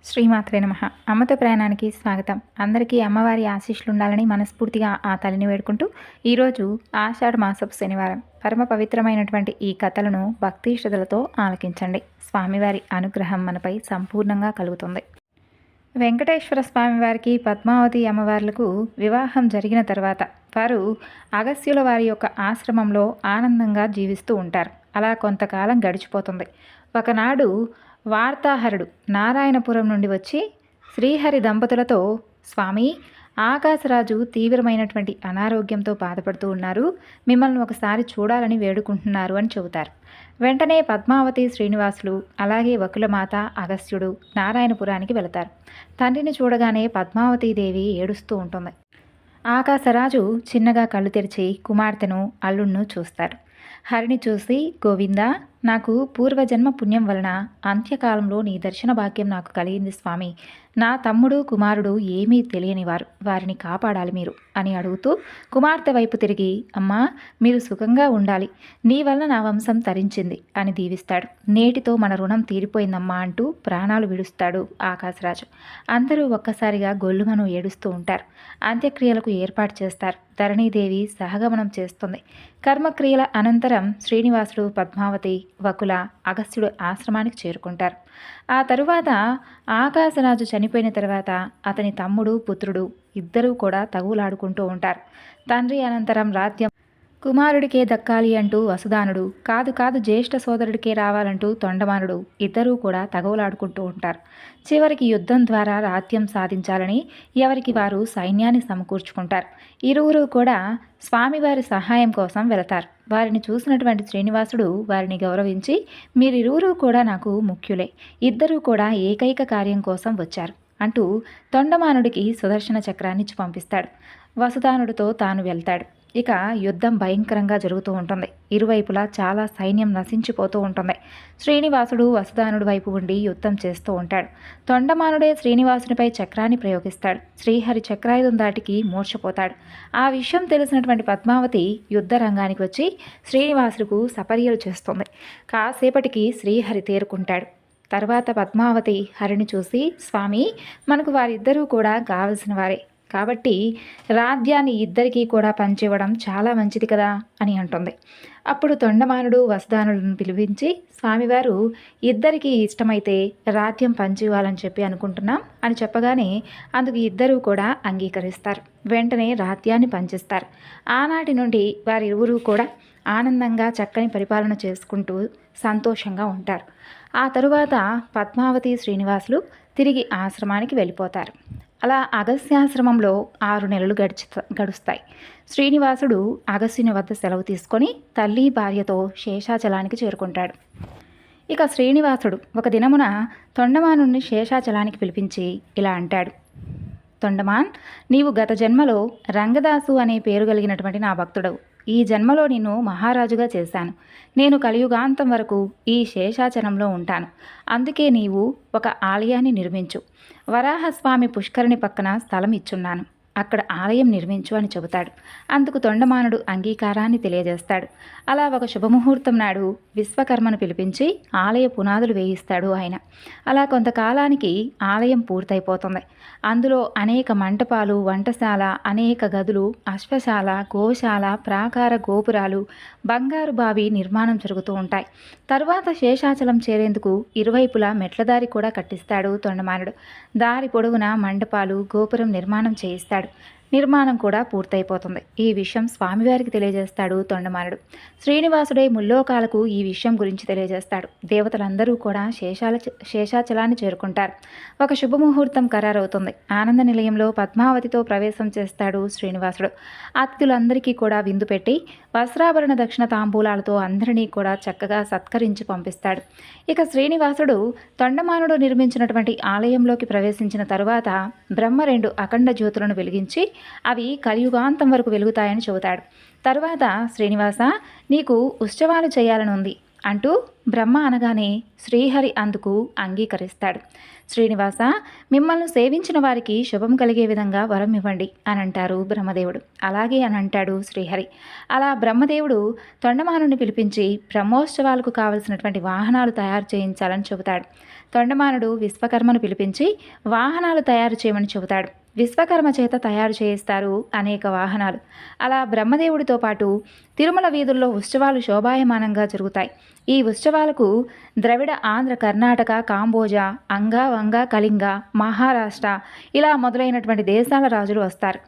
శ్రీమాత్రే నమః. అమ్మతో ప్రయాణానికి స్వాగతం. అందరికీ అమ్మవారి ఆశీస్సులు ఉండాలని మనస్ఫూర్తిగా ఆ తల్లిని వేడుకుంటూ ఈరోజు ఆషాఢ మాసపు శనివారం పరమ పవిత్రమైనటువంటి ఈ కథలను భక్తి శ్రద్ధలతో ఆలకించండి. స్వామివారి అనుగ్రహం మనపై సంపూర్ణంగా కలుగుతుంది. వెంకటేశ్వర స్వామివారికి పద్మావతి అమ్మవార్లకు వివాహం జరిగిన తర్వాత వారు అగస్త్యుల వారి యొక్క ఆశ్రమంలో ఆనందంగా జీవిస్తూ ఉంటారు. అలా కొంతకాలం గడిచిపోతుంది. ఒకనాడు వార్తాహరుడు నారాయణపురం నుండి వచ్చి శ్రీహరి దంపతులతో, స్వామి, ఆకాశరాజు తీవ్రమైనటువంటి అనారోగ్యంతో బాధపడుతూ ఉన్నారు, మిమ్మల్ని ఒకసారి చూడాలని వేడుకుంటున్నారు అని చెబుతారు. వెంటనే పద్మావతి శ్రీనివాసులు అలాగే వకులమాత అగస్త్యుడు నారాయణపురానికి వెళతారు. తండ్రిని చూడగానే పద్మావతీదేవి ఏడుస్తూ ఉంటుంది. ఆకాశరాజు చిన్నగా కళ్ళు తెరిచి కుమార్తెను అల్లుణ్ణు చూస్తారు. హరిని చూసి, గోవిందా, నాకు పూర్వజన్మ పుణ్యం వలన అంత్యకాలంలో నీ దర్శన భాగ్యం నాకు కలిగింది స్వామి. నా తమ్ముడు కుమారుడు ఏమీ తెలియనివారు, వారిని కాపాడాలి మీరు అని అడుగుతూ కుమార్తె వైపు తిరిగి, అమ్మా, మీరు సుఖంగా ఉండాలి, నీ వలన నా వంశం తరించింది అని దీవిస్తాడు. నేటితో మన రుణం తీరిపోయిందమ్మా అంటూ ప్రాణాలు విడుస్తాడు ఆకాశరాజు. అందరూ ఒక్కసారిగా గొల్లుమను ఏడుస్తూ ఉంటారు. అంత్యక్రియలకు ఏర్పాటు చేస్తారు. ధరణీదేవి సహగమనం చేస్తుంది. కర్మక్రియల అనంతరం శ్రీనివాసుడు, పద్మావతి, వకుల, అగస్త్యుడు ఆశ్రమానికి చేరుకుంటారు. ఆ తరువాత ఆకాశరాజు చనిపోయిన తర్వాత అతని తమ్ముడు, పుత్రుడు ఇద్దరూ కూడా తగులాడుకుంటూ ఉంటారు. తండ్రి అనంతరం రాజ్యం కుమారుడికే దక్కాలి అంటూ వసుదానుడు, కాదు కాదు జ్యేష్ఠ సోదరుడికే రావాలంటూ తొండమానుడు ఇద్దరూ కూడా తగవులాడుకుంటూ ఉంటారు. చివరికి యుద్ధం ద్వారా రాజ్యం సాధించాలని ఎవరికి వారు సైన్యాన్ని సమకూర్చుకుంటారు. ఇరువురు కూడా స్వామివారి సహాయం కోసం వెళతారు. వారిని చూసినటువంటి శ్రీనివాసుడు వారిని గౌరవించి, మీరిరువురు కూడా నాకు ముఖ్యులే, ఇద్దరూ కూడా ఏకైక కార్యం కోసం వచ్చారు అంటూ తొండమానుడికి సుదర్శన చక్రాన్నిచ్చి పంపిస్తాడు. వసుదానుడితో తాను వెళ్తాడు. ఇక యుద్ధం భయంకరంగా జరుగుతూ ఉంటుంది. ఇరువైపులా చాలా సైన్యం నశించిపోతూ ఉంటుంది. శ్రీనివాసుడు వసుదానుడి వైపు ఉండి యుద్ధం చేస్తూ ఉంటాడు. తొండమానుడే శ్రీనివాసునిపై చక్రాన్ని ప్రయోగిస్తాడు. శ్రీహరి చక్రాయుధం దాటికి మూర్ఛపోతాడు. ఆ విషయం తెలిసినటువంటి పద్మావతి యుద్ధ రంగానికి వచ్చి శ్రీనివాసుడికి సపర్యలు చేస్తుంది. కాసేపటికి శ్రీహరి తేరుకుంటాడు. తర్వాత పద్మావతి హరిని చూసి, స్వామి, మనకు వారిద్దరూ కూడా కావలసిన వారే, కాబట్టి రాజ్యాన్ని ఇద్దరికీ కూడా పంచివ్వడం చాలా మంచిది కదా అని అంటుంది. అప్పుడు తొండమానుడు వసుదానులను పిలిపించి, స్వామివారు ఇద్దరికీ ఇష్టమైతే రాజ్యం పంచివ్వాలని చెప్పి అనుకుంటున్నాం అని చెప్పగానే అందుకు ఇద్దరూ కూడా అంగీకరిస్తారు. వెంటనే రాజ్యాన్ని పంచిస్తారు. ఆనాటి నుండి వారిరువురూ కూడా ఆనందంగా చక్కని పరిపాలన చేసుకుంటూ సంతోషంగా ఉంటారు. ఆ తరువాత పద్మావతి శ్రీనివాసులు తిరిగి ఆశ్రమానికి వెళ్ళిపోతారు. అలా అగస్త్యాశ్రమంలో 6 నెలలు గడుస్తాయి. శ్రీనివాసుడు అగస్త్యుని వద్ద సెలవు తీసుకొని తల్లి భార్యతో శేషాచలానికి చేరుకుంటాడు. ఇక శ్రీనివాసుడు ఒక దినమున తొండమానుని శేషాచలానికి పిలిపించి ఇలా అంటాడు, తొండమాన్, నీవు గత జన్మలో రంగదాసు అనే పేరు కలిగినటువంటి నా భక్తుడవు. ఈ జన్మలో నిన్ను మహారాజుగా చేశాను. నేను కలియుగాంతం వరకు ఈ శేషాచలంలో ఉంటాను. అందుకే నీవు ఒక ఆలయాన్ని నిర్మించు. వరాహస్వామి పుష్కరిణి పక్కన స్థలం ఇచ్చున్నాను, అక్కడ ఆలయం నిర్మించు అని చెబుతాడు. అందుకు తొండమానుడు అంగీకారాన్ని తెలియజేస్తాడు. అలా ఒక శుభముహూర్తం నాడు విశ్వకర్మను పిలిపించి ఆలయ పునాదులు వేయిస్తాడు ఆయన. అలా కొంతకాలానికి ఆలయం పూర్తయిపోతుంది. అందులో అనేక మంటపాలు, వంటశాల, అనేక గదులు, అశ్వశాల, గోశాల, ప్రాకార గోపురాలు, బంగారు బావి నిర్మాణం జరుగుతూ ఉంటాయి. తరువాత శేషాచలం చేరేందుకు ఇరువైపులా మెట్లదారి కూడా కట్టిస్తాడు తొండమానుడు. దారి పొడవునా మండపాలు, గోపురం నిర్మాణం చేయిస్తాడు. నిర్మాణం కూడా పూర్తయిపోతుంది. ఈ విషయం స్వామివారికి తెలియజేస్తాడు తొండమానుడు. శ్రీనివాసుడే ముల్లోకాలకు ఈ విషయం గురించి తెలియజేస్తాడు. దేవతలందరూ కూడా శేషాచలాన్ని చేరుకుంటారు. ఒక శుభముహూర్తం ఖరారవుతుంది. ఆనంద నిలయంలో పద్మావతితో ప్రవేశం చేస్తాడు శ్రీనివాసుడు. అతిథులందరికీ కూడా విందు పెట్టి వస్త్రాభరణ దక్షిణ తాంబూలాలతో అందరినీ కూడా చక్కగా సత్కరించి పంపిస్తాడు. ఇక శ్రీనివాసుడు తొండమానుడు నిర్మించినటువంటి ఆలయంలోకి ప్రవేశించిన తరువాత బ్రహ్మ 2 అఖండ జ్యోతులను వెలిగించి అవి కలియుగాంతం వరకు వెలుగుతాయని చెబుతాడు. తరువాత, శ్రీనివాస, నీకు ఉత్సవాలు చేయాలని ఉంది, అంటూ బ్రహ్మ అనగానే శ్రీహరి అందుకు అంగీకరిస్తాడు. శ్రీనివాస, మిమ్మల్ని సేవించిన వారికి శుభం కలిగే విధంగా వరం ఇవ్వండి అని అంటారు బ్రహ్మదేవుడు. అలాగే అని అంటాడు శ్రీహరి. అలా బ్రహ్మదేవుడు తొండమానుని పిలిపించి బ్రహ్మోత్సవాలకు కావలసినటువంటి వాహనాలు తయారు చేయించాలని చెబుతాడు. తొండమానుడు విశ్వకర్మను పిలిపించి వాహనాలు తయారు చేయమని చెబుతాడు. విశ్వకర్మ చేత తయారు చేయిస్తారు అనేక వాహనాలు. అలా బ్రహ్మదేవుడితో పాటు తిరుమల వీధుల్లో ఉత్సవాలు శోభాయమానంగా జరుగుతాయి. ఈ ఉత్సవాలకు ద్రవిడ, ఆంధ్ర, కర్ణాటక, కాంబోజా, అంగా, వంగ, కళింగ, మహారాష్ట్ర ఇలా మొదలైనటువంటి దేశాల రాజులు వస్తారు.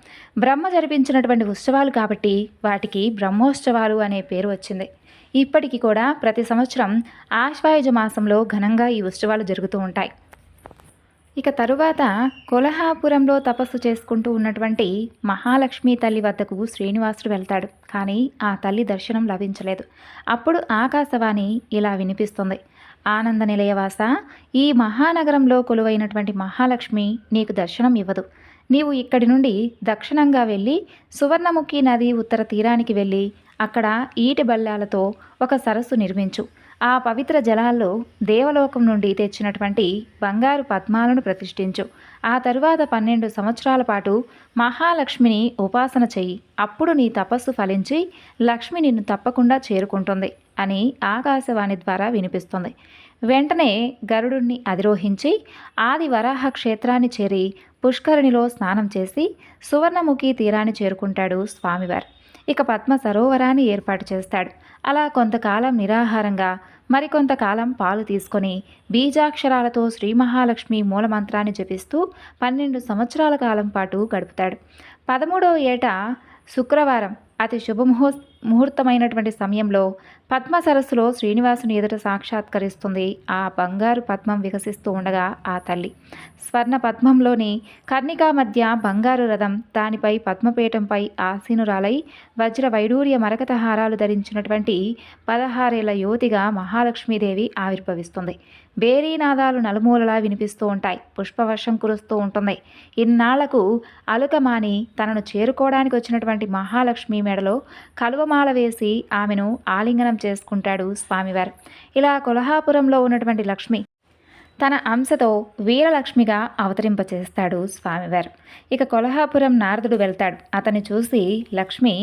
బ్రహ్మ జరిపించినటువంటి ఉత్సవాలు కాబట్టి వాటికి బ్రహ్మోత్సవాలు అనే పేరు వచ్చింది. ఇప్పటికీ కూడా ప్రతి సంవత్సరం ఆశ్వాయుజ మాసంలో ఘనంగా ఈ ఉత్సవాలు జరుగుతూ ఉంటాయి. ఇక తరువాత కొల్హాపురంలో తపస్సు చేసుకుంటూ ఉన్నటువంటి మహాలక్ష్మి తల్లి వద్దకు శ్రీనివాసుడు వెళ్తాడు. కానీ ఆ తల్లి దర్శనం లభించలేదు. అప్పుడు ఆకాశవాణి ఇలా వినిపిస్తుంది. ఆనంద నిలయవాస, ఈ మహానగరంలో కొలువైనటువంటి మహాలక్ష్మి నీకు దర్శనం ఇవ్వదు. నీవు ఇక్కడి నుండి దక్షిణంగా వెళ్ళి సువర్ణముఖి నది ఉత్తర తీరానికి వెళ్ళి అక్కడ ఈటి బల్లాలతో ఒక సరస్సు నిర్మించు. ఆ పవిత్ర జలాల్లో దేవలోకం నుండి తెచ్చినటువంటి బంగారు పద్మాలను ప్రతిష్ఠించు. ఆ తరువాత 12 సంవత్సరాల పాటు మహాలక్ష్మిని ఉపాసన చెయ్యి. అప్పుడు నీ తపస్సు ఫలించి లక్ష్మి నిన్ను తప్పకుండా చేరుకుంటుంది అని ఆకాశవాణి ద్వారా వినిపిస్తుంది. వెంటనే గరుడుణ్ణి అధిరోహించి ఆది వరాహ క్షేత్రాన్ని చేరి పుష్కరిణిలో స్నానం చేసి సువర్ణముఖి తీరాన్ని చేరుకుంటాడు స్వామివారు. ఇక పద్మ సరోవరాన్ని ఏర్పాటు చేస్తాడు. అలా కొంతకాలం నిరాహారంగా, మరికొంతకాలం పాలు తీసుకొని బీజాక్షరాలతో శ్రీ మహాలక్ష్మి మూలమంత్రాన్ని జపిస్తూ 12 సంవత్సరాల కాలం పాటు గడుపుతాడు. 13వ ఏట శుక్రవారం అతి ముహూర్తమైనటువంటి సమయంలో పద్మ సరస్సులో శ్రీనివాసుని ఎదుట సాక్షాత్కరిస్తుంది ఆ బంగారు పద్మం. వికసిస్తూ ఉండగా ఆ తల్లి స్వర్ణ పద్మంలోని కర్ణికా మధ్య బంగారు రథం, దానిపై పద్మపీఠంపై ఆసీనురాలై వజ్ర వైడూర్య మరకత హారాలు ధరించినటువంటి 16 ఏళ్ల యువతిగా మహాలక్ష్మీదేవి ఆవిర్భవిస్తుంది. బేరీనాదాలు నలుమూలలా వినిపిస్తూ ఉంటాయి. పుష్పవర్షం కురుస్తూ ఉంటుంది. ఇన్నాళ్లకు అలుకమాని తనను చేరుకోవడానికి వచ్చినటువంటి మహాలక్ష్మి మెడలో కలువమాల వేసి ఆమెను ఆలింగనం చేసుకుంటాడు స్వామివారు. ఇలా కొల్హాపురంలో ఉన్నటువంటి లక్ష్మి తన అంశతో వీరలక్ష్మిగా అవతరింపచేస్తాడు స్వామివారు. ఇక కొల్హాపురం నారదుడు వెళ్తాడు. అతన్ని చూసి లక్ష్మి,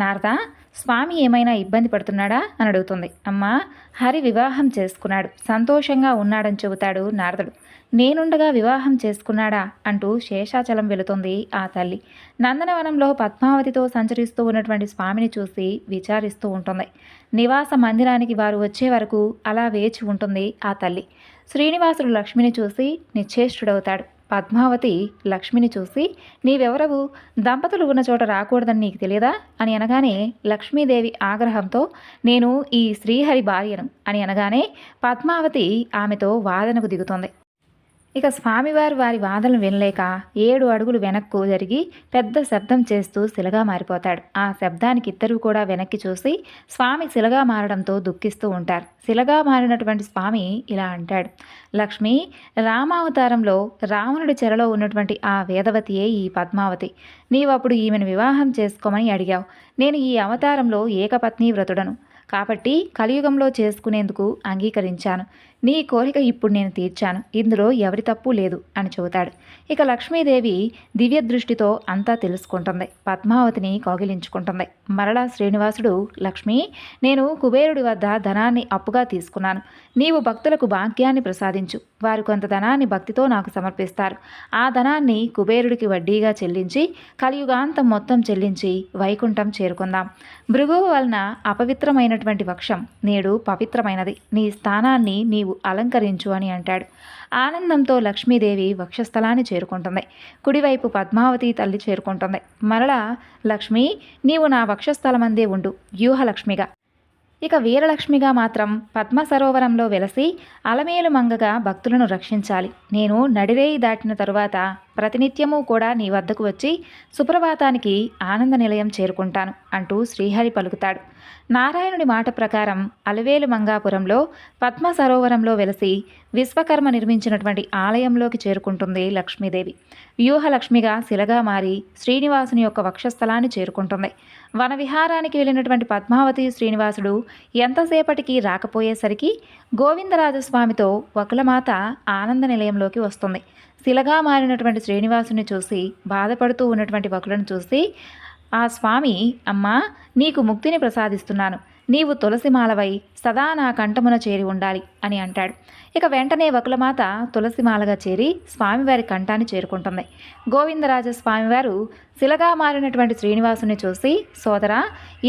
నారదా, స్వామి ఏమైనా ఇబ్బంది పడుతున్నాడా అని అడుగుతుంది. అమ్మా, హరి వివాహం చేసుకున్నాడు, సంతోషంగా ఉన్నాడని చెబుతాడు నారదుడు. నేనుండగా వివాహం చేసుకున్నాడా అంటూ శేషాచలం వెళుతుంది ఆ తల్లి. నందనవనంలో పద్మావతితో సంచరిస్తూ ఉన్నటువంటి స్వామిని చూసి విచారిస్తూ ఉంటుంది. నివాస మందిరానికి వారు వచ్చే వరకు అలా వేచి ఉంటుంది ఆ తల్లి. శ్రీనివాసుడు లక్ష్మిని చూసి నిశ్చేష్టుడవుతాడు. పద్మావతి లక్ష్మిని చూసి, నీవెవరవు? దంపతులు ఉన్న చోట రాకూడదని నీకు తెలియదా అని అనగానే లక్ష్మీదేవి ఆగ్రహంతో, నేను ఈ శ్రీహరి భార్యను అని అనగానే పద్మావతి ఆమెతో వాదనకు దిగుతుంది. ఇక స్వామివారు వారి వాదనలు వినలేక 7 అడుగులు వెనక్కు జరిగి పెద్ద శబ్దం చేస్తూ శిలగా మారిపోతాడు. ఆ శబ్దానికి ఇద్దరూ కూడా వెనక్కి చూసి స్వామి శిలగా మారడంతో దుఃఖిస్తూ ఉంటారు. శిలగా మారినటువంటి స్వామి ఇలా అంటాడు, లక్ష్మి, రామావతారంలో రావణుడి చెరలో ఉన్నటువంటి ఆ వేదవతియే ఈ పద్మావతి. నీవప్పుడు ఈమెను వివాహం చేసుకోమని అడిగావు. నేను ఈ అవతారంలో ఏకపత్ని వ్రతుడను కాబట్టి కలియుగంలో చేసుకునేందుకు అంగీకరించాను. నీ కోరిక ఇప్పుడు నేను తీర్చాను. ఇందులో ఎవరి తప్పు లేదు అని చెబుతాడు. ఇక లక్ష్మీదేవి దివ్య దృష్టితో అంతా తెలుసుకుంటుంది. పద్మావతిని కౌగిలించుకుంటుంది. మరలా శ్రీనివాసుడు, లక్ష్మి, నేను కుబేరుడి వద్ద ధనాన్ని అప్పుగా తీసుకున్నాను. నీవు భక్తులకు భాగ్యాన్ని ప్రసాదించు. వారు కొంత ధనాన్ని భక్తితో నాకు సమర్పిస్తారు. ఆ ధనాన్ని కుబేరుడికి వడ్డీగా చెల్లించి కలియుగాంతం మొత్తం చెల్లించి వైకుంఠం చేరుకుందాం. భృగువు వలన అపవిత్రమైనటువంటి వక్షం నేడు పవిత్రమైనది. నీ స్థానాన్ని నీవు అలంకరించు అని అంటాడు. ఆనందంతో లక్ష్మీదేవి వక్షస్థలాన్ని చేరుకుంటుంది. కుడివైపు పద్మావతి తల్లి చేరుకుంటుంది. మరలా, లక్ష్మి, నీవు నా వక్షస్థలమందే ఉండు వ్యూహలక్ష్మిగా. ఇక వీరలక్ష్మిగా మాత్రం పద్మ సరోవరంలో వెలసి అలమేలు మంగగా భక్తులను రక్షించాలి. నేను నడిరేయి దాటిన తరువాత ప్రతినిత్యము కూడా నీ వద్దకు వచ్చి సుప్రభాతానికి ఆనంద నిలయం చేరుకుంటాను అంటూ శ్రీహరి పలుకుతాడు. నారాయణుడి మాట ప్రకారం అలవేలు మంగాపురంలో పద్మ సరోవరంలో వెలసి విశ్వకర్మ నిర్మించినటువంటి ఆలయంలోకి చేరుకుంటుంది లక్ష్మీదేవి. వ్యూహలక్ష్మిగా శిలగా మారి శ్రీనివాసుని యొక్క వక్షస్థలాన్ని చేరుకుంటుంది. వనవిహారానికి వెళ్ళినటువంటి పద్మావతి శ్రీనివాసుడు ఎంతసేపటికి రాకపోయేసరికి గోవిందరాజస్వామితో వకులమాత ఆనంద నిలయంలోకి వస్తుంది. శిలగా మారినటువంటి శ్రీనివాసుని చూసి బాధపడుతూ ఉన్నటువంటి వకులను చూసి ఆ స్వామి, అమ్మా, నీకు ముక్తిని ప్రసాదిస్తున్నాను, నీవు తులసిమాలవై సదా నా కంఠమున చేరి ఉండాలి అని అంటాడు. ఇక వెంటనే వకులమాత తులసిమాలగా చేరి స్వామివారి కంఠాన్ని చేరుకుంటుంది. గోవిందరాజ స్వామివారు శిలగా మారినటువంటి శ్రీనివాసుని చూసి, సోదరా,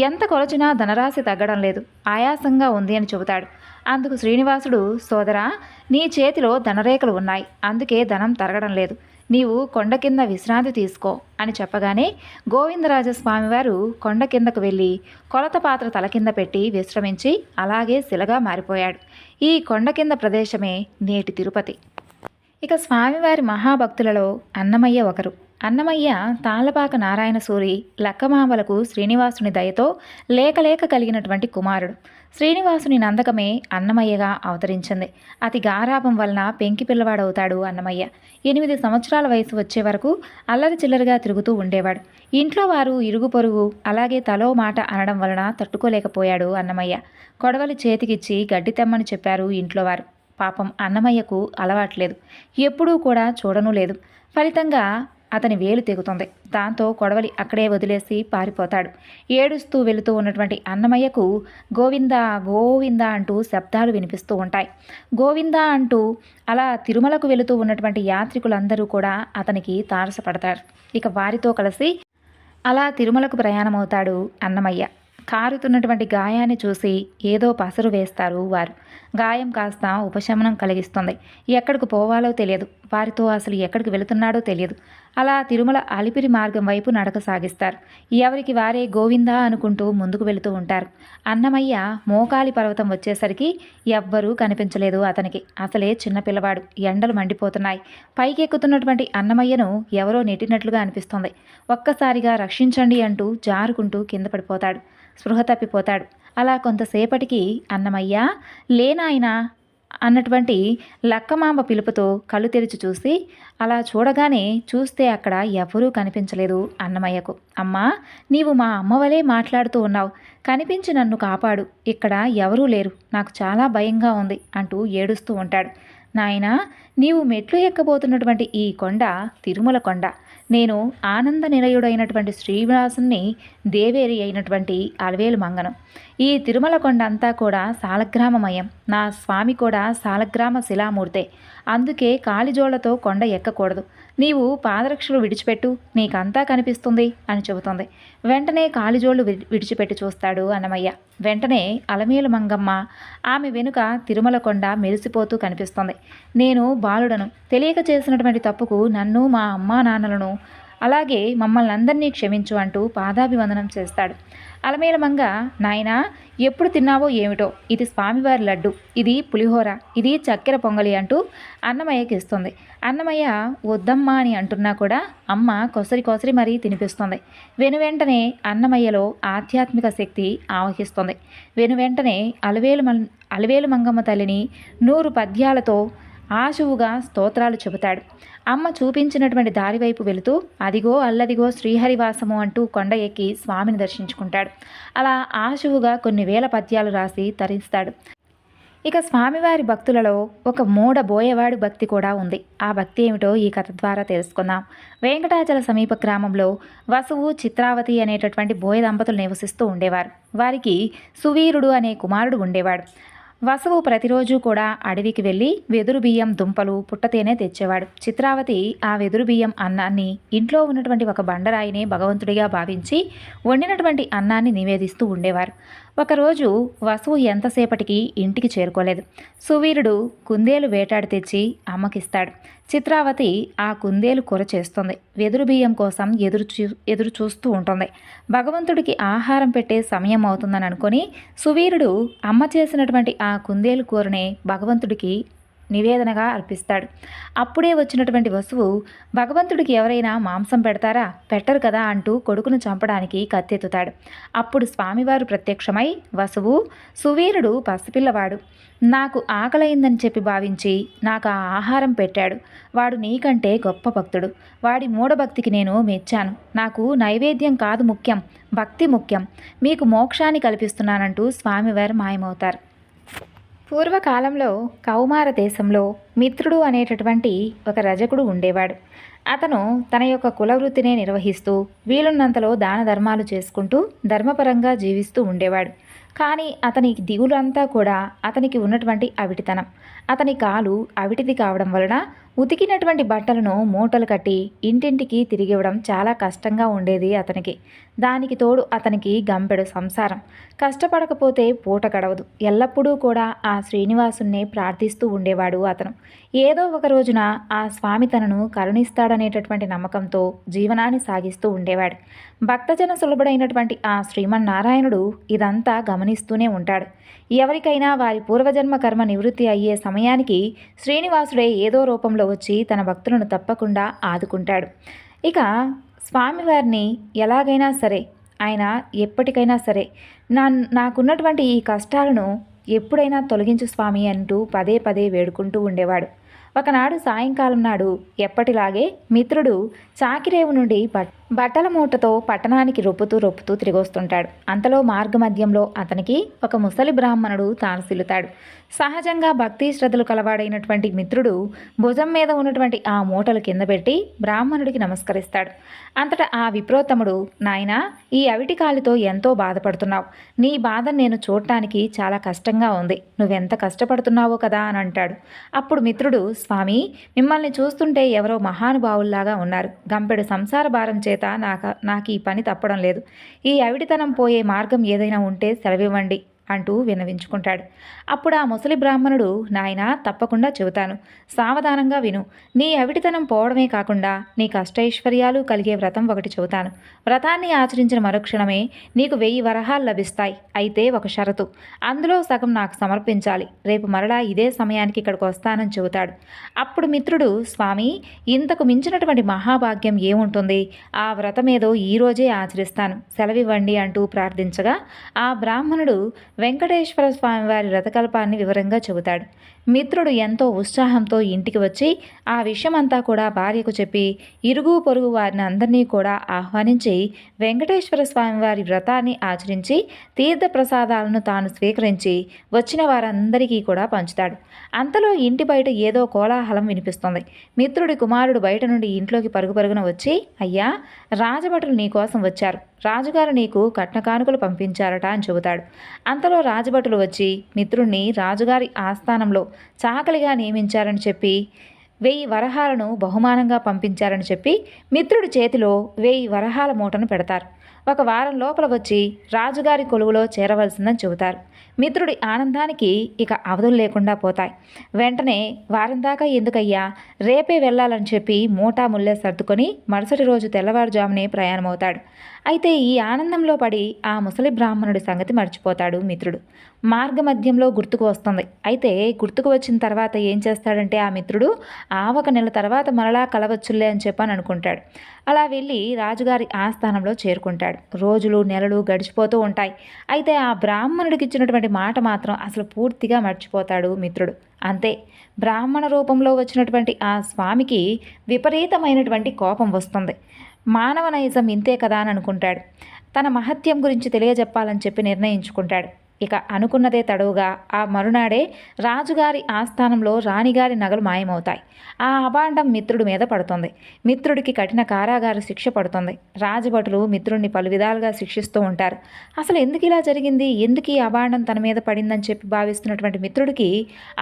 ఎంత కొలచినా ధనరాశి తగ్గడం లేదు, ఆయాసంగా ఉంది అని చెబుతాడు. అందుకు శ్రీనివాసుడు, సోదరా, నీ చేతిలో ధనరేఖలు ఉన్నాయి, అందుకే ధనం తరగడం లేదు, నీవు కొండ కింద విశ్రాంతి తీసుకో అని చెప్పగానే గోవిందరాజస్వామివారు కొండ కిందకు వెళ్ళి కొలత పాత్ర తల కింద పెట్టి విశ్రమించి అలాగే శిలగా మారిపోయాడు. ఈ కొండ కింద ప్రదేశమే నేటి తిరుపతి. ఇక స్వామివారి మహాభక్తులలో అన్నమయ్య ఒకరు. అన్నమయ్య తాళ్లపాక నారాయణ సూరి లక్కమాంబలకు శ్రీనివాసుని దయతో లేకలేక కలిగినటువంటి కుమారుడు. శ్రీనివాసుని నందకమే అన్నమయ్యగా అవతరించింది. అతి గారాభం వలన పెంకి పిల్లవాడవుతాడు అన్నమయ్య. 8 సంవత్సరాల వయసు వచ్చే వరకు అల్లరి చిల్లరిగా తిరుగుతూ ఉండేవాడు. ఇంట్లో వారు ఇరుగు పొరుగు అలాగే తలో మాట అనడం వలన తట్టుకోలేకపోయాడు అన్నమయ్య. కొడవలి చేతికిచ్చి గడ్డి తెమ్మని చెప్పారు ఇంట్లో వారు. పాపం అన్నమయ్యకు అలవాట్లేదు, ఎప్పుడూ కూడా చూడనూ లేదు. ఫలితంగా అతని వేలు తెగుతుంది. దాంతో కొడవలి అక్కడే వదిలేసి పారిపోతాడు. ఏడుస్తూ వెళుతూ ఉన్నటువంటి అన్నమయ్యకు గోవిందా గోవిందా అంటూ శబ్దాలు వినిపిస్తూ ఉంటాయి. గోవిందా అంటూ అలా తిరుమలకు వెళుతూ ఉన్నటువంటి యాత్రికులందరూ కూడా అతనికి తారసపడతారు. ఇక వారితో కలిసి అలా తిరుమలకు ప్రయాణమవుతాడు అన్నమయ్య. కారుతున్నటువంటి గాయాన్ని చూసి ఏదో పసరు వేస్తారు వారు. గాయం కాస్త ఉపశమనం కలిగిస్తుంది. ఎక్కడికి పోవాలో తెలియదు, వారితో అసలు ఎక్కడికి వెళుతున్నాడో తెలియదు. అలా తిరుమల అలిపిరి మార్గం వైపు నడక సాగిస్తారు. ఎవరికి వారే గోవిందా అనుకుంటూ ముందుకు వెళుతూ ఉంటారు. అన్నమయ్య మోకాలి పర్వతం వచ్చేసరికి ఎవ్వరూ కనిపించలేదు అతనికి. అసలే చిన్నపిల్లవాడు, ఎండలు మండిపోతున్నాయి. పైకెక్కుతున్నటువంటి అన్నమయ్యను ఎవరో నెట్టినట్లుగా అనిపిస్తుంది. ఒక్కసారిగా రక్షించండి అంటూ జారుకుంటూ కింద పడిపోతాడు. స్పృహ తప్పిపోతాడు. అలా కొంతసేపటికి అన్నమయ్య, లేనాయనా అన్నటువంటి లక్కమాంబ పిలుపుతో కళ్ళు తెరిచి చూసి అలా చూడగానే చూస్తే అక్కడ ఎవరూ కనిపించలేదు అన్నమయ్యకు. అమ్మా, నీవు మా అమ్మవలే మాట్లాడుతూ ఉన్నావు, కనిపించి నన్ను కాపాడు, ఇక్కడ ఎవరూ లేరు, నాకు చాలా భయంగా ఉంది అంటూ ఏడుస్తూ ఉంటాడు. నాయనా, నీవు మెట్లు ఎక్కబోతున్నటువంటి ఈ కొండ తిరుమల కొండ. నేను ఆనంద నిలయుడైనటువంటి శ్రీనివాసుని దేవేరి అయినటువంటి అలవేలు మంగను. ఈ తిరుమల కొండ అంతా కూడా సాలగ్రామమయం. నా స్వామి కూడా సాలగ్రామ శిలామూర్తే. అందుకే కాలిజోళ్లతో కొండ ఎక్కకూడదు. నీవు పాదరక్షలు విడిచిపెట్టు, నీకంతా కనిపిస్తుంది అని చెబుతుంది. వెంటనే కాలిజోళ్లు విడిచిపెట్టి చూస్తాడు అన్నమయ్య. వెంటనే అలమేలు మంగమ్మ ఆమె వెనుక తిరుమల కొండ మెరిసిపోతూ కనిపిస్తుంది. నేను బాలుడను, తెలియక చేసినటువంటి తప్పుకు నన్ను, మా అమ్మా నాన్నలను, అలాగే మమ్మల్ని అందరినీ క్షమించు అంటూ పాదాభివందనం చేస్తాడు. అలమేలమంగ, నాయనా, ఎప్పుడు తిన్నావో ఏమిటో, ఇది స్వామివారి లడ్డు, ఇది పులిహోర, ఇది చక్కెర పొంగలి అంటూ అన్నమయ్యకి ఇస్తుంది. అన్నమయ్య వద్దమ్మా అని అంటున్నా కూడా అమ్మ కొసరి మరీ తినిపిస్తుంది. వెనువెంటనే అన్నమయ్యలో ఆధ్యాత్మిక శక్తి ఆవహిస్తుంది. వెనువెంటనే అలవేలు మంగమ్మ తల్లిని 100 పద్యాలతో ఆశువుగా స్తోత్రాలు చెబుతాడు. అమ్మ చూపించినటువంటి దారివైపు వెళుతూ అదిగో అల్లదిగో శ్రీహరివాసము అంటూ కొండ ఎక్కి స్వామిని దర్శించుకుంటాడు. అలా ఆశువుగా కొన్ని వేల పద్యాలు రాసి తరిస్తాడు. ఇక స్వామివారి భక్తులలో ఒక మూఢ బోయవాడు భక్తి కూడా ఉంది. ఆ భక్తి ఏమిటో ఈ కథ ద్వారా తెలుసుకుందాం. వెంకటాచల సమీప గ్రామంలో వసువు, చిత్రావతి అనేటటువంటి బోయ దంపతులు నివసిస్తూ ఉండేవారు. వారికి సువీరుడు అనే కుమారుడు ఉండేవాడు. వసువు ప్రతిరోజు కూడా అడవికి వెళ్ళి వెదురు బియ్యం, దుంపలు, పుట్టతేనే తెచ్చేవాడు. చిత్రావతి ఆ వెదురు బియ్యం అన్నాన్ని ఇంట్లో ఉన్నటువంటి ఒక బండరాయిని భగవంతుడిగా భావించి వండినటువంటి అన్నాన్ని నివేదిస్తూ ఉండేవారు. ఒకరోజు వసువు ఎంతసేపటికి ఇంటికి చేరుకోలేదు. సువీరుడు కుందేలు వేటాడి తెచ్చి అమ్మకిస్తాడు. చిత్రావతి ఆ కుందేలు కూర చేస్తుంది. వెదురు బియ్యం కోసం ఎదురు చూస్తూ ఉంటుంది. భగవంతుడికి ఆహారం పెట్టే సమయం అవుతుందని అనుకొని సువీరుడు అమ్మ చేసినటువంటి ఆ కుందేలు కూరనే భగవంతుడికి నివేదనగా అర్పిస్తాడు. అప్పుడే వచ్చినటువంటి వసువు, భగవంతుడికి ఎవరైనా మాంసం పెడతారా, పెట్టరు కదా అంటూ కొడుకును చంపడానికి కత్తెత్తుతాడు. అప్పుడు స్వామివారు ప్రత్యక్షమై, వసువు, సువీరుడు పసిపిల్లవాడు, నాకు ఆకలైందని చెప్పి భావించి నాకు ఆ ఆహారం పెట్టాడు. వాడు నీకంటే గొప్ప భక్తుడు. వాడి మూఢభక్తికి నేను మెచ్చాను. నాకు నైవేద్యం కాదు ముఖ్యం, భక్తి ముఖ్యం. మీకు మోక్షాన్ని కల్పిస్తున్నానంటూ స్వామివారు మాయమవుతారు. పూర్వకాలంలో కౌమార దేశంలో మిత్రుడు అనేటటువంటి ఒక రజకుడు ఉండేవాడు. అతను తన యొక్క కులవృత్తినే నిర్వహిస్తూ వీలున్నంతలో దాన ధర్మాలు చేసుకుంటూ ధర్మపరంగా జీవిస్తూ ఉండేవాడు. కానీ అతని దిగులు అంతా కూడా అతనికి ఉన్నటువంటి అవిటితనం. అతని కాలు అవిటిది కావడం వలన ఉతికినటువంటి బట్టలను మూటలు కట్టి ఇంటింటికి తిరిగివ్వడం చాలా కష్టంగా ఉండేది అతనికి. దానికి తోడు అతనికి గంపెడు సంసారం. కష్టపడకపోతే పూట గడవదు. ఎల్లప్పుడూ కూడా ఆ శ్రీనివాసున్నే ప్రార్థిస్తూ ఉండేవాడు అతను. ఏదో ఒక రోజున ఆ స్వామి తనను కరుణిస్తాడనేటటువంటి నమ్మకంతో జీవనాన్ని సాగిస్తూ ఉండేవాడు. భక్తజన సులభుడైనటువంటి ఆ శ్రీమన్నారాయణుడు ఇదంతా గమనిస్తూనే ఉంటాడు. ఎవరికైనా వారి పూర్వజన్మ కర్మ నివృత్తి అయ్యే సమయానికి శ్రీనివాసుడే ఏదో రూపంలో వచ్చి తన భక్తులను తప్పకుండా ఆదుకుంటాడు. ఇక స్వామివారిని ఎలాగైనా సరే, ఆయన ఎప్పటికైనా సరే నాకున్నటువంటి ఈ కష్టాలను ఎప్పుడైనా తొలగించు స్వామి అంటూ పదే పదే వేడుకుంటూ ఉండేవాడు. ఒకనాడు సాయంకాలం నాడు ఎప్పటిలాగే మిత్రుడు చాకిరేవు నుండి బట్టల మూటతో పట్టణానికి రొప్పుతూ తిరిగొస్తుంటాడు. అంతలో మార్గమధ్యంలో అతనికి ఒక ముసలి బ్రాహ్మణుడు తారసిల్లుతాడు. సహజంగా భక్తి శ్రద్ధలు కలవాడైనటువంటి మిత్రుడు భుజం మీద ఉన్నటువంటి ఆ మూటలు కింద పెట్టి బ్రాహ్మణుడికి నమస్కరిస్తాడు. అంతటా ఆ విప్రోత్తముడు, నాయనా, ఈ అవిటి కాలితో ఎంతో బాధపడుతున్నావు. నీ బాధను నేను చూడటానికి చాలా కష్టంగా ఉంది. నువ్వెంత కష్టపడుతున్నావో కదా అని అంటాడు. అప్పుడు మిత్రుడు, స్వామి, మిమ్మల్ని చూస్తుంటే ఎవరో మహానుభావుల్లాగా ఉన్నారు. గంపెడు సంసార భారం చేత నాకు ఈ పని తప్పడం లేదు. ఈ అవిటితనం పోయే మార్గం ఏదైనా ఉంటే సెలవివ్వండి అంటూ విన్నవించుకుంటాడు. అప్పుడు ఆ ముసలి బ్రాహ్మణుడు, నాయనా, తప్పకుండా చెబుతాను, సావధానంగా విను. నీ అవిటితనం పోవడమే కాకుండా నీ కష్టైశ్వర్యాలు కలిగే వ్రతం ఒకటి చెబుతాను. వ్రతాన్ని ఆచరించిన మరుక్షణమే నీకు 1000 వరహాలు లభిస్తాయి. అయితే ఒక షరతు, అందులో సగం నాకు సమర్పించాలి. రేపు మరలా ఇదే సమయానికి ఇక్కడికి వస్తానని చెబుతాడు. అప్పుడు మిత్రుడు, స్వామి, ఇంతకు మించినటువంటి మహాభాగ్యం ఏముంటుంది? ఆ వ్రతమేదో ఈరోజే ఆచరిస్తాను, సెలవివ్వండి అంటూ ప్రార్థించగా ఆ బ్రాహ్మణుడు వెంకటేశ్వర స్వామివారి వ్రతకల్పాన్ని వివరంగా చెబుతాడు. మిత్రుడు ఎంతో ఉత్సాహంతో ఇంటికి వచ్చి ఆ విషయమంతా కూడా భార్యకు చెప్పి ఇరుగు పొరుగు వారిని అందరినీ కూడా ఆహ్వానించి వెంకటేశ్వర స్వామివారి వ్రతాన్ని ఆచరించి తీర్థప్రసాదాలను తాను స్వీకరించి వచ్చిన వారందరికీ కూడా పంచుతాడు. అంతలో ఇంటి బయట ఏదో కోలాహలం వినిపిస్తుంది. మిత్రుడి కుమారుడు బయట నుండి ఇంట్లోకి పరుగున వచ్చి, అయ్యా, రాజభటులు నీకోసం వచ్చారు. రాజుగారు నీకు కట్న కానుకలు పంపించారట అని చెబుతాడు. అంతలో రాజభటులు వచ్చి మిత్రుణ్ణి రాజుగారి ఆస్థానంలో చాకలిగా నియమించారని చెప్పి 1000 వరహాలను బహుమానంగా పంపించారని చెప్పి మిత్రుడి చేతిలో 1000 వరహాల మూటను పెడతారు. ఒక వారం లోపల వచ్చి రాజుగారి కొలువులో చేరవలసిందని చెబుతారు. మిత్రుడి ఆనందానికి ఇక అవధులు లేకుండా పోతాయి. వెంటనే, వారం దాకా ఎందుకయ్యా, రేపే వెళ్ళాలని చెప్పి మూటా ముల్లే సర్దుకొని మరుసటి రోజు తెల్లవారుజామునే ప్రయాణమవుతాడు. అయితే ఈ ఆనందంలో పడి ఆ ముసలి బ్రాహ్మణుడి సంగతి మర్చిపోతాడు మిత్రుడు. మార్గమధ్యంలో గుర్తుకు వస్తుంది. అయితే గుర్తుకు వచ్చిన తర్వాత ఏం చేస్తాడంటే ఆ మిత్రుడు, ఒక నెల తర్వాత మరలా కలవచ్చులే అని చెప్పని అనుకుంటాడు. అలా వెళ్ళి రాజుగారి ఆస్థానంలో చేరుకుంటాడు. రోజులు నెలలు గడిచిపోతూ ఉంటాయి. అయితే ఆ బ్రాహ్మణుడికి ఇచ్చినటువంటి మాట మాత్రం అసలు పూర్తిగా మర్చిపోతాడు మిత్రుడు. అంతే, బ్రాహ్మణ రూపంలో వచ్చినటువంటి ఆ స్వామికి విపరీతమైనటువంటి కోపం వస్తుంది. మానవ నైజం ఇంతే కదా అని అనుకుంటాడు. తన మహత్యం గురించి తెలియజెప్పాలని చెప్పి నిర్ణయించుకుంటాడు. ఇక అనుకున్నదే తడవుగా ఆ మరునాడే రాజుగారి ఆస్థానంలో రాణిగారి నగలు మాయమవుతాయి. ఆ అభాండం మిత్రుడి మీద పడుతుంది. మిత్రుడికి కఠిన కారాగార శిక్ష పడుతుంది. రాజభటులు మిత్రుడిని పలు విధాలుగా శిక్షిస్తూ ఉంటారు. అసలు ఎందుకు ఇలా జరిగింది, ఎందుకు ఈ అభాండం తన మీద పడిందని చెప్పి భావిస్తున్నటువంటి మిత్రుడికి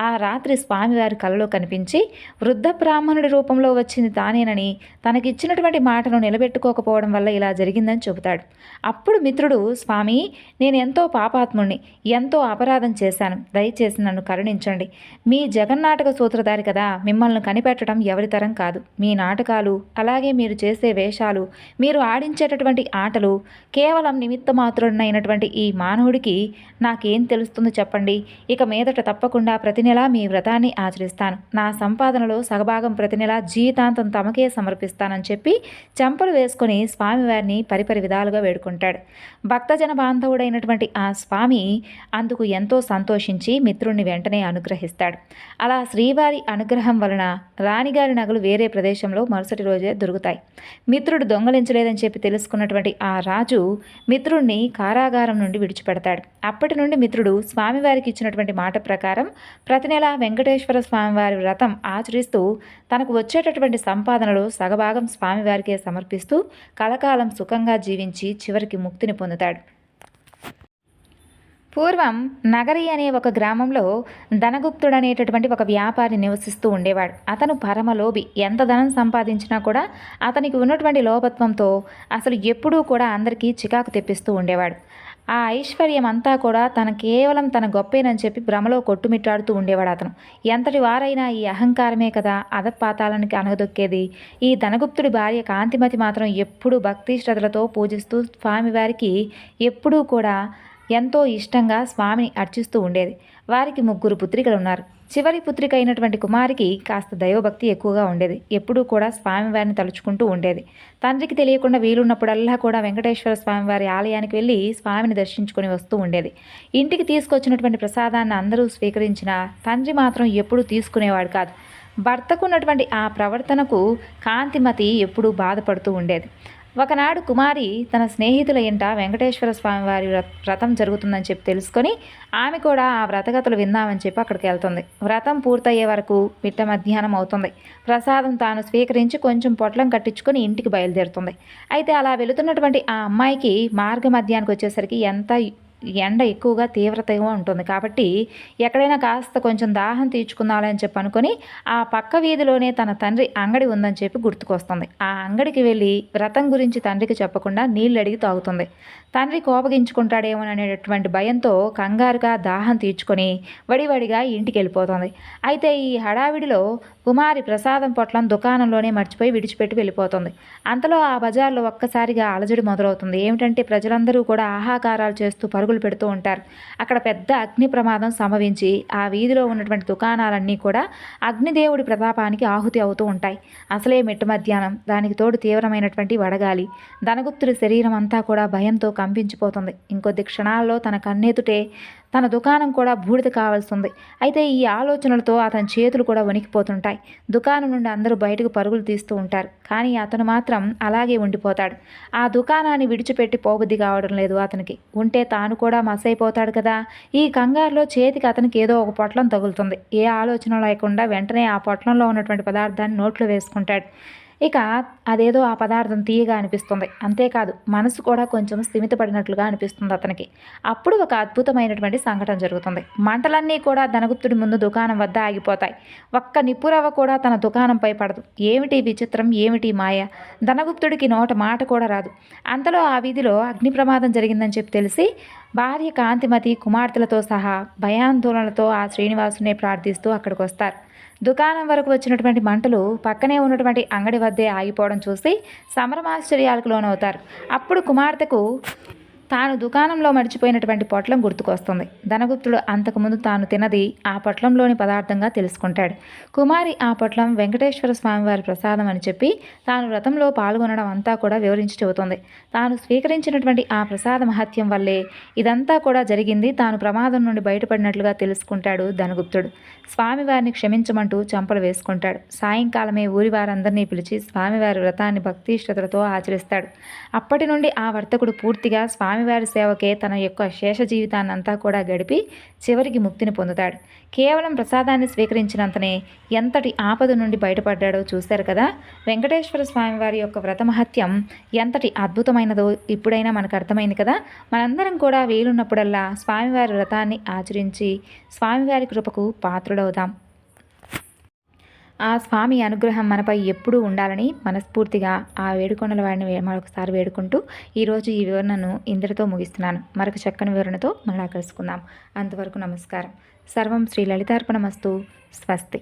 ఆ రాత్రి స్వామివారి కలలో కనిపించి వృద్ధ బ్రాహ్మణుడి రూపంలో వచ్చింది తానేనని, తనకిచ్చినటువంటి మాటను నిలబెట్టుకోకపోవడం వల్ల ఇలా జరిగిందని చెబుతాడు. అప్పుడు మిత్రుడు, స్వామి, నేను ఎంతో పాపాత్ముణ్ణి, ఎంతో అపరాధం చేశాను. దయచేసి నన్ను కరుణించండి. మీ జగన్నాటక సూత్రధారి కదా, మిమ్మల్ని కనిపెట్టడం ఎవరి తరం కాదు. మీ నాటకాలు, అలాగే మీరు చేసే వేషాలు, మీరు ఆడించేటటువంటి ఆటలు కేవలం నిమిత్త మాత్రుడైనటువంటి ఈ మానవుడికి నాకేం తెలుస్తుందో చెప్పండి. ఇక మీదట తప్పకుండా ప్రతి నెలా మీ వ్రతాన్ని ఆచరిస్తాను. నా సంపాదనలో సగభాగం ప్రతి నెలా జీవితాంతం తమకే సమర్పిస్తానని చెప్పి చెంపలు వేసుకొని స్వామివారిని పరిపరి విధాలుగా వేడుకుంటాడు. భక్తజన బాంధవుడైనటువంటి ఆ స్వామి అందుకు ఎంతో సంతోషించి మిత్రుణ్ణి వెంటనే అనుగ్రహిస్తాడు. అలా శ్రీవారి అనుగ్రహం వలన రాణిగారి నగలు వేరే ప్రదేశంలో మరుసటి రోజే దొరుకుతాయి. మిత్రుడు దొంగలించలేదని చెప్పి తెలుసుకున్నటువంటి ఆ రాజు మిత్రుణ్ణి కారాగారం నుండి విడిచిపెడతాడు. అప్పటి నుండి మిత్రుడు స్వామివారికి ఇచ్చినటువంటి మాట ప్రకారం ప్రతి నెల వెంకటేశ్వర స్వామివారి వ్రతం ఆచరిస్తూ తనకు వచ్చేటటువంటి సంపాదనలో సగభాగం స్వామివారికే సమర్పిస్తూ కలకాలం సుఖంగా జీవించి చివరికి ముక్తిని పొందుతాడు. పూర్వం నగరి అనే ఒక గ్రామంలో ధనగుప్తుడనేటటువంటి ఒక వ్యాపారి నివసిస్తూ ఉండేవాడు. అతను పరమలోభి. ఎంత ధనం సంపాదించినా కూడా అతనికి ఉన్నటువంటి లోభత్వంతో అసలు ఎప్పుడూ కూడా అందరికీ చికాకు తెప్పిస్తూ ఉండేవాడు. ఆ ఐశ్వర్యం అంతా కూడా కేవలం తన గొప్పేనని చెప్పి భ్రమలో కొట్టుమిట్టాడుతూ ఉండేవాడు అతను. ఎంతటి వారైనా ఈ అహంకారమే కదా అధపాతాళానికి అనగదొక్కేది. ఈ ధనగుప్తుడి భార్య కాంతిమతి మాత్రం ఎప్పుడూ భక్తి శ్రద్ధలతో పూజిస్తూ స్వామివారికి ఎప్పుడూ కూడా ఎంతో ఇష్టంగా స్వామిని అర్చిస్తూ ఉండేది. వారికి 3 పుత్రికలు ఉన్నారు. చివరి పుత్రిక అయినటువంటి కుమారికి కాస్త దైవభక్తి ఎక్కువగా ఉండేది. ఎప్పుడూ కూడా స్వామివారిని తలుచుకుంటూ ఉండేది. తండ్రికి తెలియకుండా వీలున్నప్పుడల్లా కూడా వెంకటేశ్వర స్వామివారి ఆలయానికి వెళ్ళి స్వామిని దర్శించుకొని వస్తూ ఉండేది. ఇంటికి తీసుకొచ్చినటువంటి ప్రసాదాన్ని అందరూ స్వీకరించినా తండ్రి మాత్రం ఎప్పుడూ తీసుకునేవాడు కాదు. భర్తకున్నటువంటి ఆ ప్రవర్తనకు కాంతిమతి ఎప్పుడూ బాధపడుతూ ఉండేది. ఒకనాడు కుమారి తన స్నేహితుల ఇంట వెంకటేశ్వర స్వామివారి వ్రతం జరుగుతుందని చెప్పి తెలుసుకొని ఆమె కూడా ఆ వ్రతగతులు విందామని చెప్పి అక్కడికి వెళ్తుంది. వ్రతం పూర్తయ్యే వరకు మిట్ట మధ్యాహ్నం అవుతుంది. ప్రసాదం తాను స్వీకరించి కొంచెం పొట్లం కట్టించుకొని ఇంటికి బయలుదేరుతుంది. అయితే అలా వెళుతున్నటువంటి ఆ అమ్మాయికి మార్గ మధ్యానికి వచ్చేసరికి ఎండ ఎక్కువగా తీవ్రతగా ఉంటుంది. కాబట్టి ఎక్కడైనా కాస్త కొంచెం దాహం తీర్చుకుందాలని చెప్పి అనుకొని ఆ పక్క వీధిలోనే తన తండ్రి అంగడి ఉందని చెప్పి గుర్తుకొస్తుంది. ఆ అంగడికి వెళ్ళి వ్రతం గురించి తండ్రికి చెప్పకుండా నీళ్ళు అడిగి తాగుతుంది. తండ్రి కోపగించుకుంటాడేమోననేటటువంటి భయంతో కంగారుగా దాహం తీర్చుకొని వడివడిగా ఇంటికి వెళ్ళిపోతుంది. అయితే ఈ హడావిడిలో కుమారి ప్రసాదం పొట్లం దుకాణంలోనే మర్చిపోయి విడిచిపెట్టి వెళ్ళిపోతుంది. అంతలో ఆ బజార్లో ఒక్కసారిగా అలజడి మొదలవుతుంది. ఏమిటంటే ప్రజలందరూ కూడా ఆహాకారాలు చేస్తూ పరుగులు పెడుతూ ఉంటారు. అక్కడ పెద్ద అగ్ని ప్రమాదం సంభవించి ఆ వీధిలో ఉన్నటువంటి దుకాణాలన్నీ కూడా అగ్నిదేవుడి ప్రతాపానికి ఆహుతి అవుతూ ఉంటాయి. అసలే మిట్ట మధ్యాహ్నం, దానికి తోడు తీవ్రమైనటువంటి వడగాలి. ధనగుప్తుడి శరీరం అంతా కూడా భయంతో కంపించిపోతుంది. ఇంకొద్ది క్షణాల్లో తన కన్నెదుటే తన దుకాణం కూడా బూడిద కావాల్సింది. అయితే ఈ ఆలోచనలతో అతని చేతులు కూడా వణికిపోతుంటాయి. దుకాణం నుండి అందరూ బయటకు పరుగులు తీస్తూ ఉంటారు. కానీ అతను మాత్రం అలాగే ఉండిపోతాడు. ఆ దుకాణాన్ని విడిచిపెట్టి పోబుద్ధి కావడం లేదు అతనికి. ఉంటే తాను కూడా మసైపోతాడు కదా. ఈ కంగారులో చేతికి అతనికి ఏదో ఒక పొట్లం తగులుతుంది. ఏ ఆలోచన లేకుండా వెంటనే ఆ పొట్లంలో ఉన్నటువంటి పదార్థాన్ని నోట్లో వేసుకుంటాడు. ఇక అదేదో ఆ పదార్థం తీయగా అనిపిస్తుంది. అంతేకాదు మనసు కూడా కొంచెం స్థిమితపడినట్లుగా అనిపిస్తుంది అతనికి. అప్పుడు ఒక అద్భుతమైనటువంటి సంఘటన జరుగుతుంది. మంటలన్నీ కూడా ధనగుప్తుడి ముందు దుకాణం వద్ద ఆగిపోతాయి. ఒక్క నిప్పురవ్వ కూడా తన దుకాణంపై పడదు. ఏమిటి విచిత్రం, ఏమిటి మాయ? ధనగుప్తుడికి నోట మాట కూడా రాదు. అంతలో ఆ వీధిలో అగ్ని ప్రమాదం జరిగిందని చెప్పి తెలిసి భార్య కాంతిమతి కుమార్తెలతో సహా భయాందోళనలతో ఆ శ్రీనివాసునే ప్రార్థిస్తూ అక్కడికి వస్తారు. దుకాణం వరకు వచ్చినటువంటి మంటలు పక్కనే ఉన్నటువంటి అంగడి వద్దే ఆగిపోవడం చూసి సంభ్రమాశ్చర్యాలకు లోనవుతారు. అప్పుడు కుమార్తెకు తాను దుకాణంలో మర్చిపోయినటువంటి పొట్లం గుర్తుకొస్తుంది. ధనగుప్తుడు అంతకుముందు తాను తినది ఆ పొట్లంలోని పదార్థంగా తెలుసుకుంటాడు. కుమారి ఆ పొట్లం వెంకటేశ్వర స్వామివారి ప్రసాదం అని చెప్పి తాను వ్రతంలో పాల్గొనడం అంతా కూడా వివరించి చెబుతుంది. తాను స్వీకరించినటువంటి ఆ ప్రసాద మహత్యం వల్లే ఇదంతా కూడా జరిగింది, తాను ప్రమాదం నుండి బయటపడినట్లుగా తెలుసుకుంటాడు ధనగుప్తుడు. స్వామివారిని క్షమించమంటూ చంపలు వేసుకుంటాడు. సాయంకాలమే ఊరి వారందరినీ పిలిచి స్వామివారి వ్రతాన్ని భక్తి శ్రద్ధలతో ఆచరిస్తాడు. అప్పటి నుండి ఆ వర్తకుడు పూర్తిగా స్వామివారి సేవకే తన యొక్క శేష జీవితాన్నంతా కూడా గడిపి చివరికి ముక్తిని పొందుతాడు. కేవలం ప్రసాదాన్ని స్వీకరించినంతనే ఎంతటి ఆపద నుండి బయటపడ్డాడో చూశారు కదా. వెంకటేశ్వర స్వామివారి యొక్క వ్రతమహత్యం ఎంతటి అద్భుతమైనదో ఇప్పుడైనా మనకు అర్థమైంది కదా. మనందరం కూడా వీలున్నప్పుడల్లా స్వామివారి వ్రతాన్ని ఆచరించి స్వామివారి కృపకు పాత్రుడవుదాం. ఆ స్వామి అనుగ్రహం మనపై ఎప్పుడూ ఉండాలని మనస్ఫూర్తిగా ఆ వేడుకొండల వాడిని మరొకసారి వేడుకుంటూ ఈరోజు ఈ వివరణను ఇంతటితో ముగిస్తున్నాను. మరొక చక్కని వివరణతో మళ్ళా కలుసుకుందాం. అంతవరకు నమస్కారం. సర్వం శ్రీ లలితార్పణమస్తు. స్వస్తి.